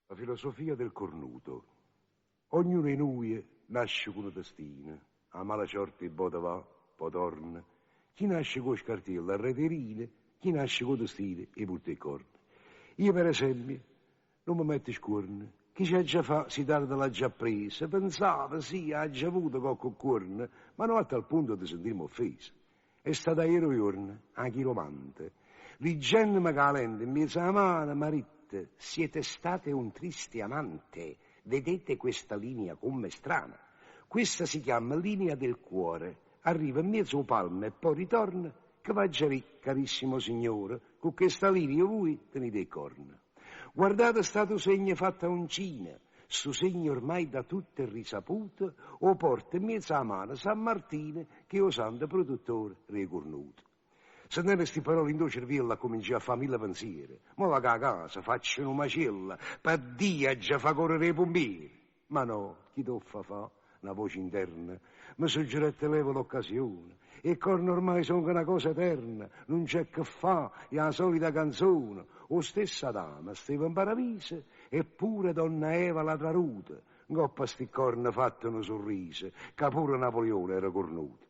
La filosofia del cornuto. Ognuno di noi nasce con una destina. A mala sorte poi va, poi torna. Chi nasce con scartiello a reterine, chi nasce con destino e porta i corni. Io, per esempio, non mi metto scorne. Chi c'ha già fa si tarda l'ha già presa. Pensava, sì, ha già avuto qualche corno, ma non a tal punto di sentirmi offesa. È stata ieri giorno, a chiromante. Leggendomi calente in mezzo alla mano, Maritte, siete state un triste amante. Vedete questa linea come strana? Questa si chiama linea del cuore. Arriva in mezzo al palmo e poi ritorna. Che va già carissimo signore, con questa linea voi tenete i corna. Guardate stato segno fatto a uncina. Sto segno ormai da tutte è risaputo, o porta in mezzo alla mano San Martino, che è o santo produttore ricornuto. Se ne queste parole in tuo cervello comincia a fare mille pensieri. Ma va a casa, faccio una macella, per Dio già fa correre i pompieri. Ma no, chi toffa fa? Una voce interna. Mi suggerette levo l'occasione. E corno ormai sono una cosa eterna. Non c'è che fa, è la solita canzone. O stessa dama, stava in paradiso, eppure donna Eva la traruta. Ngoppa sti corna fatte un sorriso, che pure Napoleone era cornuto.